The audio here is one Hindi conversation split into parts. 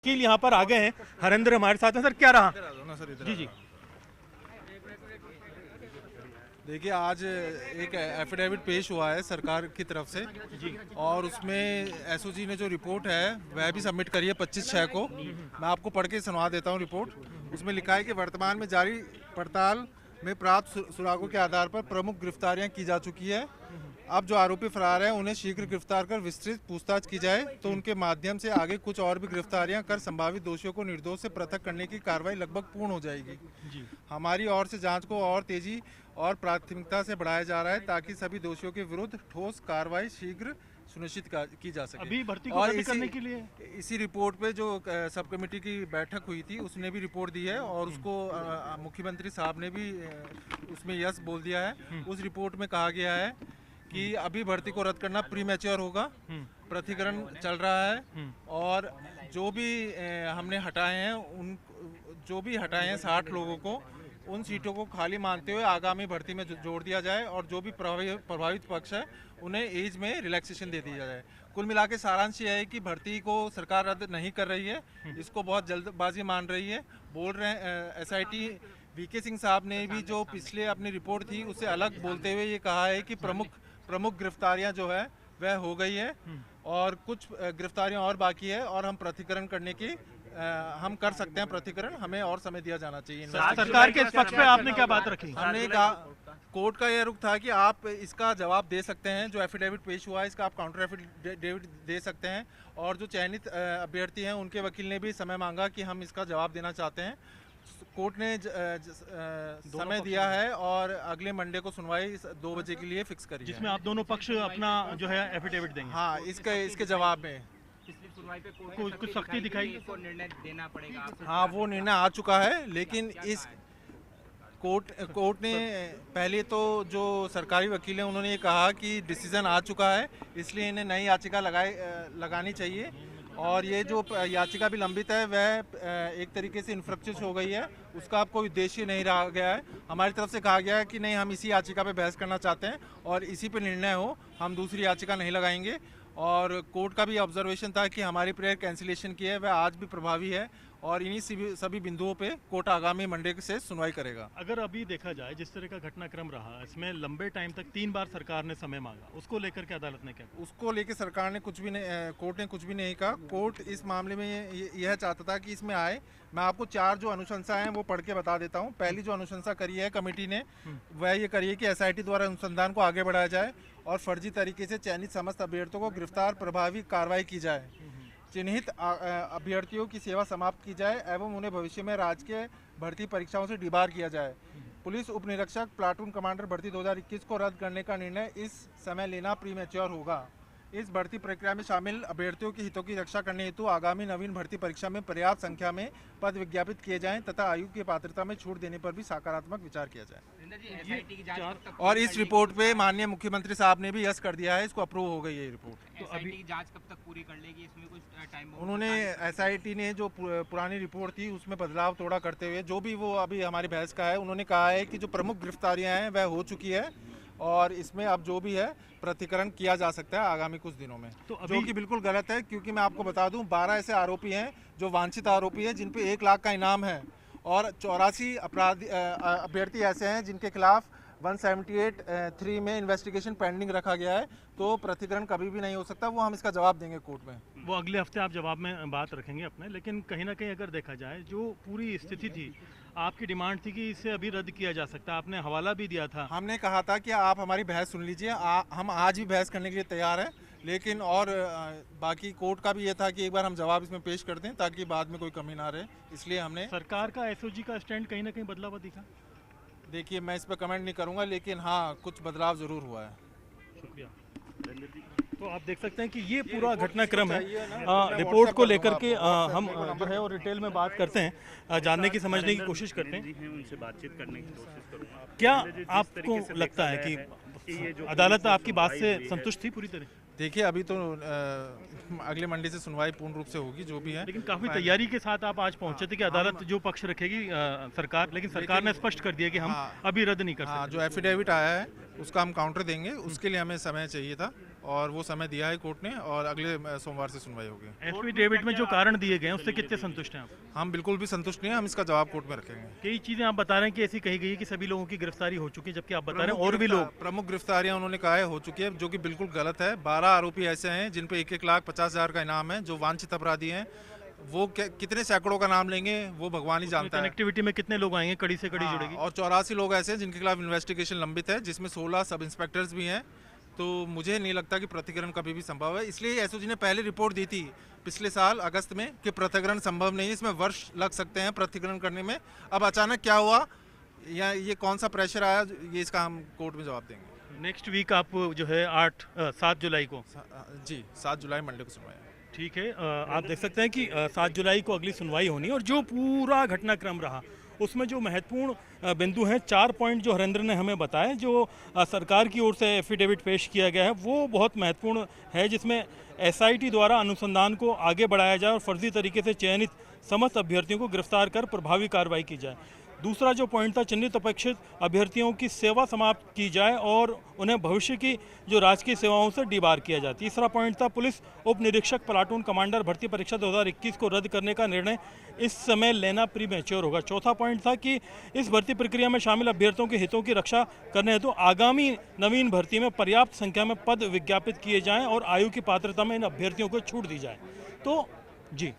वकील यहाँ पर आ गए हैं, हरेंद्र हमारे साथ हैं। सर क्या रहा? जी जी देखिए, आज एक एफिडेविट पेश हुआ है सरकार की तरफ से जी और उसमें एसओजी ने जो रिपोर्ट है वह भी सबमिट करी है 25/6 को। मैं आपको पढ़ के सुनवा देता हूँ रिपोर्ट। उसमें लिखा है कि वर्तमान में जारी पड़ताल में प्राप्त सुरागों के आधार पर प्रमुख गिरफ्तारियां की जा चुकी है। अब जो आरोपी फरार हैं उन्हें शीघ्र गिरफ्तार कर विस्तृत पूछताछ की जाए तो उनके माध्यम से आगे कुछ और भी गिरफ्तारियां कर संभावित दोषियों को निर्दोष से पृथक करने की कार्रवाई लगभग पूर्ण हो जाएगी। जी हमारी ओर से जांच को और तेजी और प्राथमिकता से बढ़ाया जा रहा है ताकि सभी दोषियों के विरुद्ध ठोस कार्रवाई शीघ्र सुनिश्चित की जा सके। अभी भर्ती को और रद्द करने के लिए इसी रिपोर्ट पे जो सब कमेटी की बैठक हुई थी उसने भी रिपोर्ट दी है और उसको मुख्यमंत्री साहब ने भी उसमें यस बोल दिया है। उस रिपोर्ट में कहा गया है कि अभी भर्ती को रद्द करना प्री मैच्योर होगा। प्रतिकरण चल रहा है और जो भी हमने हटाए हैं उन जो भी हटाए हैं 60 लोगों को उन सीटों को खाली मानते हुए आगामी भर्ती में जोड़ दिया जाए और जो भी प्रभावित पक्ष है उन्हें एज में रिलैक्सेशन दे दिया जाए। कुल मिला के सारांश यह है कि भर्ती को सरकार रद्द नहीं कर रही है, इसको बहुत जल्दबाजी मान रही है। बोल रहे हैं एसआईटी वीके सिंह साहब ने भी जो पिछले अपनी रिपोर्ट थी उससे अलग बोलते हुए ये कहा है कि प्रमुख गिरफ्तारियां जो है वह हो गई है और कुछ गिरफ्तारियां और बाकी है और हम प्रतिकरण करने की हम कर सकते हैं प्रतिकरण, हमें और समय दिया जाना चाहिए। सरकार के इस पक्ष पे आपने क्या बात रखी? हमने कहा कोर्ट का यह रुख था कि आप इसका जवाब दे सकते हैं, जो एफिडेविट पेश हुआ है इसका आप काउंटर एफिडेविट दे सकते हैं और जो चयनित अभ्यर्थी हैं उनके वकील ने भी समय मांगा कि हम इसका जवाब देना चाहते हैं। कोर्ट ने समय दिया है और अगले मंडे को सुनवाई 2 बजे के लिए फिक्स करी है, जिसमें आप दोनों पक्ष अपना जो है एफिडेविट देंगे। हाँ, इसके जवाब में कुछ सख्ती दिखाई को निर्णय देना पड़ेगा। हाँ, वो निर्णय आ चुका है लेकिन इस कोर्ट ने पहले तो जो सरकारी वकील हैं उन्होंने ये कहा कि डिसीजन आ चुका है इसलिए इन्हें नई याचिका लगानी चाहिए और ये जो याचिका भी लंबित है वह एक तरीके से इन्फ्रक्चर्स हो गई है, उसका अब कोई उद्देश्य नहीं रहा गया है। हमारी तरफ से कहा गया है कि नहीं, हम इसी याचिका पे बहस करना चाहते हैं और इसी पे निर्णय हो, हम दूसरी याचिका नहीं लगाएंगे। और कोर्ट का भी ऑब्जर्वेशन था कि हमारी प्रेयर कैंसिलेशन की है वह आज भी प्रभावी है और इन्हीं सभी बिंदुओं पे कोर्ट आगामी मंडे से सुनवाई करेगा। अगर अभी देखा जाए जिस तरह का घटनाक्रम रहा, इसमें लंबे टाइम तक 3 बार सरकार ने समय मांगा, उसको लेकर के अदालत ने क्या कहा? उसको लेकर सरकार ने कुछ भी नहीं, कोर्ट ने कुछ भी नहीं कहा। कोर्ट इस मामले में यह चाहता था कि इसमें आए। मैं आपको 4 जो अनुशंसा हैं वो पढ़ के बता देता हूँ। पहली जो अनुशंसा करी है कमेटी ने वह ये करी है कि एसआईटी द्वारा अनुसंधान को आगे बढ़ाया जाए और फर्जी तरीके से चयनित समस्त अभ्यर्थियों को गिरफ्तार प्रभावी कार्रवाई की जाए, चिन्हित अभ्यर्थियों की सेवा समाप्त की जाए एवं उन्हें भविष्य में राजकीय भर्ती परीक्षाओं से डिबार किया जाए। पुलिस उप निरीक्षक प्लाटून कमांडर भर्ती 2021 को रद्द करने का निर्णय इस समय लेना प्रीमेच्योर होगा। इस भर्ती प्रक्रिया में शामिल अभ्यर्थियों के हितों की रक्षा करने हेतु आगामी नवीन भर्ती परीक्षा में पर्याप्त संख्या में पद विज्ञापित किए जाएं तथा आयु की पात्रता में छूट देने पर भी सकारात्मक विचार किया जाए। और इस रिपोर्ट पे माननीय मुख्यमंत्री साहब ने भी यस कर दिया है, इसको अप्रूव हो गई है ये रिपोर्ट। तो अभी की जांच कब तक पूरी कर लेगी, इसमें कुछ टाइम? उन्होंने एसआईटी ने जो पुरानी रिपोर्ट थी उसमें बदलाव थोड़ा करते हुए जो भी वो अभी हमारी बहस का है, उन्होंने कहा है कि जो प्रमुख गिरफ्तारियां हैं वह हो चुकी है और इसमें अब जो भी है प्रतिकरण किया जा सकता है आगामी कुछ दिनों में, तो जो कि बिल्कुल गलत है। क्योंकि मैं आपको बता दूं 12 ऐसे आरोपी हैं जो वांछित आरोपी हैं जिन पे 1 लाख का इनाम है और 84 अभ्यर्थी ऐसे हैं जिनके खिलाफ 178(3) में इन्वेस्टिगेशन पेंडिंग रखा गया है। तो प्रतिकरण कभी भी नहीं हो सकता, वो हम इसका जवाब देंगे कोर्ट में। वो अगले हफ्ते आप जवाब में बात रखेंगे अपने, लेकिन कहीं ना कहीं अगर देखा जाए जो पूरी स्थिति थी, आपकी डिमांड थी कि इसे अभी रद्द किया जा सकता है, आपने हवाला भी दिया था। हमने कहा था कि आप हमारी बहस सुन लीजिए, हम आज भी बहस करने के लिए तैयार हैं, लेकिन और बाकी कोर्ट का भी ये था कि एक बार हम जवाब इसमें पेश कर दें ताकि बाद में कोई कमी ना रहे, इसलिए हमने। सरकार का एसओजी का स्टैंड कहीं ना कहीं बदला हुआ दिखा? देखिए, मैं इस पर कमेंट नहीं करूंगा, लेकिन हाँ कुछ बदलाव जरूर हुआ है। शुक्रिया। तो आप देख सकते हैं कि ये पूरा घटनाक्रम है। रिपोर्ट को लेकर के हम जो है और डिटेल में बात करते हैं, जानने की समझने की कोशिश करते हैं, उनसे बातचीत करने की कोशिश करूंगा। क्या आपको लगता है कि अदालत आपकी बात से संतुष्ट थी पूरी तरह? देखिए, अभी तो अगले मंडे से सुनवाई पूर्ण रूप से होगी जो भी है, लेकिन काफी तैयारी के साथ आप आज पहुंचे थे कि अदालत जो पक्ष रखेगी सरकार, लेकिन सरकार ने स्पष्ट कर दिया कि हम अभी रद्द नहीं कर सकते। जो एफिडेविट आया है उसका हम काउंटर देंगे, उसके लिए हमें समय चाहिए था और वो समय दिया है कोर्ट ने और अगले सोमवार से सुनवाई होगी। एफिडेविट में जो कारण दिए गए हैं उससे कितने संतुष्ट हैं आप? हम बिल्कुल भी संतुष्ट नहीं हैं, हम इसका जवाब कोर्ट में रखेंगे। कई चीजें आप बता रहे हैं कि ऐसी कही गई है कि सभी लोगों की गिरफ्तारी हो चुकी है, जबकि आप बता रहे हैं और भी लोग। प्रमुख गिरफ्तारियां उन्होंने कहा है हो चुकी है, जो कि बिल्कुल गलत है। 12 आरोपी ऐसे हैं जिन पे 1,50,000 का इनाम है, जो वांछित अपराधी हैं। वो कितने सैकड़ों का नाम लेंगे वो भगवान ही जानता है। कनेक्टिविटी में कितने लोग आएंगे, कड़ी से कड़ी जुड़ेगी। और 84 लोग ऐसे हैं जिनके खिलाफ इन्वेस्टिगेशन लंबित है, जिसमें 16 सब इंस्पेक्टर्स भी हैं। तो मुझे नहीं लगता कि पृथक्करण कभी भी संभव है। इसलिए एसओजी ने पहले रिपोर्ट दी थी पिछले साल अगस्त में कि पृथक्करण संभव नहीं है, इसमें वर्ष लग सकते हैं पृथक्करण करने में। अब अचानक क्या हुआ या ये कौन सा प्रेशर आया, ये इसका हम कोर्ट में जवाब देंगे। नेक्स्ट वीक आप जो है 7 जुलाई को? जी 7 जुलाई मंडे को सुनवाई है। ठीक है, आप देख सकते हैं कि 7 जुलाई को अगली सुनवाई होनी है और जो पूरा घटनाक्रम रहा उसमें जो महत्वपूर्ण बिंदु हैं, 4 पॉइंट जो हरेंद्र ने हमें बताए, जो सरकार की ओर से एफिडेविट पेश किया गया है वो बहुत महत्वपूर्ण है, जिसमें एसआईटी द्वारा अनुसंधान को आगे बढ़ाया जाए और फर्जी तरीके से चयनित समस्त अभ्यर्थियों को गिरफ्तार कर प्रभावी कार्रवाई की जाए। दूसरा जो पॉइंट था, चिन्हित अपेक्षित अभ्यर्थियों की सेवा समाप्त की जाए और उन्हें भविष्य की जो राजकीय सेवाओं से डीबार किया जाए। तीसरा पॉइंट था, पुलिस उप निरीक्षक प्लाटून कमांडर भर्ती परीक्षा 2021 को रद्द करने का निर्णय इस समय लेना प्रीमेच्योर होगा। चौथा पॉइंट था कि इस भर्ती प्रक्रिया में शामिल अभ्यर्थियों के हितों की रक्षा करने हेतु आगामी नवीन भर्ती में पर्याप्त संख्या में पद विज्ञापित किए जाएँ और आयु की पात्रता में इन अभ्यर्थियों को छूट दी जाए। तो जी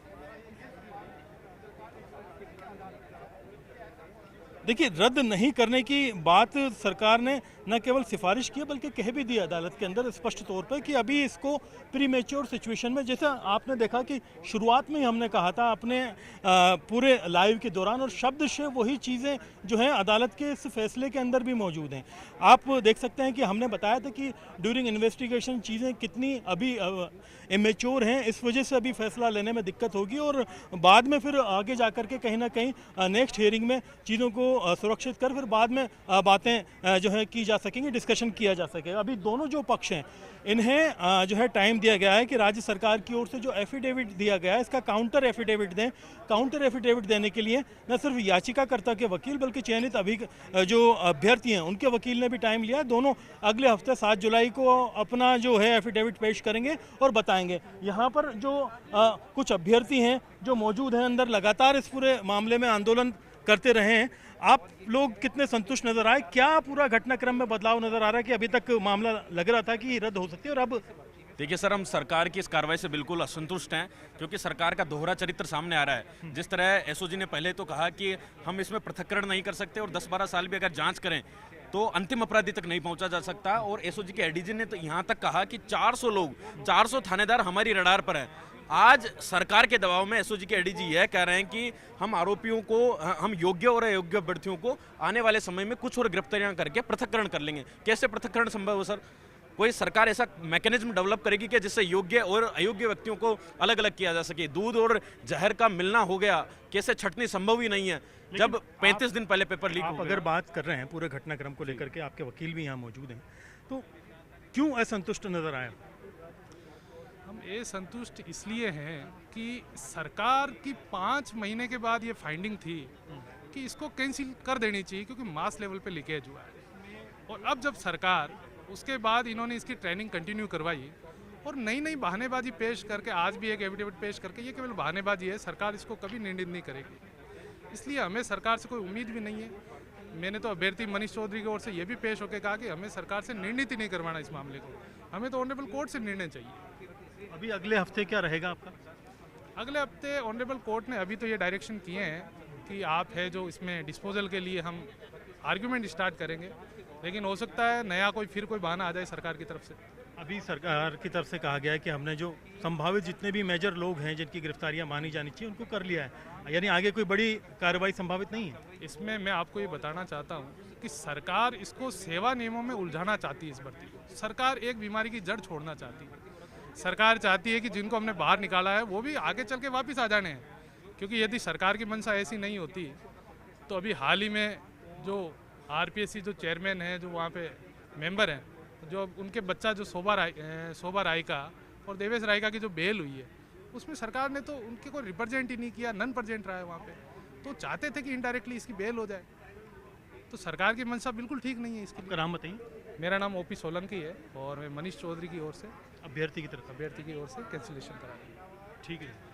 देखिए, रद्द नहीं करने की बात सरकार ने न केवल सिफारिश की बल्कि कह भी दी अदालत के अंदर स्पष्ट तौर पर कि अभी इसको प्रीमेच्योर सिचुएशन में, जैसा आपने देखा कि शुरुआत में ही हमने कहा था अपने पूरे लाइव के दौरान, और शब्द से वही चीज़ें जो हैं अदालत के इस फैसले के अंदर भी मौजूद हैं। आप देख सकते हैं कि हमने बताया था कि ड्यूरिंग इन्वेस्टिगेशन चीज़ें कितनी अभी इमेच्योर हैं, इस वजह से अभी फैसला लेने में दिक्कत होगी और बाद में फिर आगे जा कर के कहीं ना कहीं नेक्स्ट हियरिंग में चीज़ों को सुरक्षित कर फिर बाद में बातें जो है की जा सकेंगी, डिस्कशन किया जा सकेगा। अभी दोनों जो पक्ष हैं इन्हें जो है टाइम दिया गया है कि राज्य सरकार की ओर से जो एफिडेविट दिया गया है इसका काउंटर एफिडेविट दें। काउंटर एफिडेविट देने के लिए न सिर्फ याचिकाकर्ता के वकील बल्कि चयनित जो अभ्यर्थी हैं उनके वकील ने भी टाइम लिया है। दोनों अगले हफ्ते 7 जुलाई को अपना जो है एफिडेविट पेश करेंगे और बताएंगे। यहाँ पर जो कुछ अभ्यर्थी हैं जो मौजूद हैं अंदर, लगातार इस पूरे मामले में आंदोलन करते रहे हैं। आप लोग कितने संतुष्ट नजर आए? क्या पूरा घटनाक्रम में बदलाव नजर आ रहा है कि अभी तक मामला लग रहा था कि रद्द हो सकती है और अब? देखिए सर, हम सरकार की इस कार्रवाई से बिल्कुल असंतुष्ट हैं क्योंकि सरकार का दोहरा चरित्र सामने आ रहा है। जिस तरह एसओजी ने पहले तो कहा कि हम इसमें पृथक्करण नहीं कर सकते और 10-12 साल भी अगर जांच करें तो अंतिम अपराधी तक नहीं पहुंचा जा सकता, और एसओजी के एडीजी ने तो यहाँ तक कहा कि 400 लोग, 400 थानेदार हमारी रडार पर हैं। आज सरकार के दबाव में एसओजी के एडीजी यह कह रहे हैं कि हम आरोपियों को, हम योग्य और अयोग्य अभ्यर्थियों को आने वाले समय में कुछ और गिरफ्तारियां करके पृथक्करण कर लेंगे। कैसे पृथक्करण संभव हो सर? कोई सरकार ऐसा मैकेनिज्म डेवलप करेगी कि जिससे योग्य और अयोग्य व्यक्तियों को अलग अलग किया जा सके? दूध और जहर का मिलना हो गया, कैसे छटनी संभव ही नहीं है जब 35 दिन पहले पेपर लीक हो गया। अगर बात कर रहे हैं पूरे घटनाक्रम को लेकर के, आपके वकील भी यहाँ मौजूद हैं, तो क्यों असंतुष्ट नजर आए? हम असंतुष्ट इसलिए हैं कि सरकार की 5 महीने के बाद ये फाइंडिंग थी कि इसको कैंसिल कर देनी चाहिए क्योंकि मास लेवल पे लीकेज हुआ है। और अब जब सरकार, उसके बाद इन्होंने इसकी ट्रेनिंग कंटिन्यू करवाई और नई नई बहानेबाजी पेश करके, आज भी एक एफिडेविट पेश करके, ये केवल बहानेबाजी है, सरकार इसको कभी निर्णय नहीं करेगी। इसलिए हमें सरकार से कोई उम्मीद भी नहीं है। मैंने तो अभ्यर्थी मनीष चौधरी की ओर से ये भी पेश होकर कहा कि हमें सरकार से निर्णित ही नहीं करवाना इस मामले को, हमें तो ऑनरेबल कोर्ट से निर्णय चाहिए। अभी अगले हफ्ते क्या रहेगा आपका? अगले हफ्ते ऑनरेबल कोर्ट ने अभी तो ये डायरेक्शन किए हैं कि आप है जो इसमें डिस्पोजल के लिए हम आर्ग्यूमेंट स्टार्ट करेंगे, लेकिन हो सकता है नया कोई बहाना आ जाए सरकार की तरफ से। अभी सरकार की तरफ से कहा गया है कि हमने जो संभावित जितने भी मेजर लोग हैं जिनकी गिरफ्तारियां मानी जानी चाहिए उनको कर लिया है, यानी आगे कोई बड़ी कार्रवाई संभावित नहीं है। इसमें मैं आपको ये बताना चाहता हूँ कि सरकार इसको सेवा नियमों में उलझाना चाहती है इस भर्ती को। सरकार एक बीमारी की जड़ छोड़ना चाहती है। सरकार चाहती है कि जिनको हमने बाहर निकाला है वो भी आगे चल के वापस आ जाने हैं, क्योंकि यदि सरकार की मंशा ऐसी नहीं होती तो अभी हाल ही में जो आरपीएससी जो चेयरमैन हैं, जो वहाँ पे मेंबर हैं, जो उनके बच्चा जो शोभा रायका और देवेश रायका की जो बेल हुई है, उसमें सरकार ने तो उनके को रिप्रेजेंट ही नहीं किया, नन प्रेजेंट रहा है वहाँ पे। तो चाहते थे कि इनडायरेक्टली इसकी बेल हो जाए, तो सरकार की मंशा बिल्कुल ठीक नहीं है इसकी। नाम बताइए। मेरा नाम ओपी सोलंकी है और मैं मनीष चौधरी की ओर से अभ्यर्थी की तरफ अभ्यर्थी की ओर से कैंसिलेशन करा रही हूँ। ठीक है।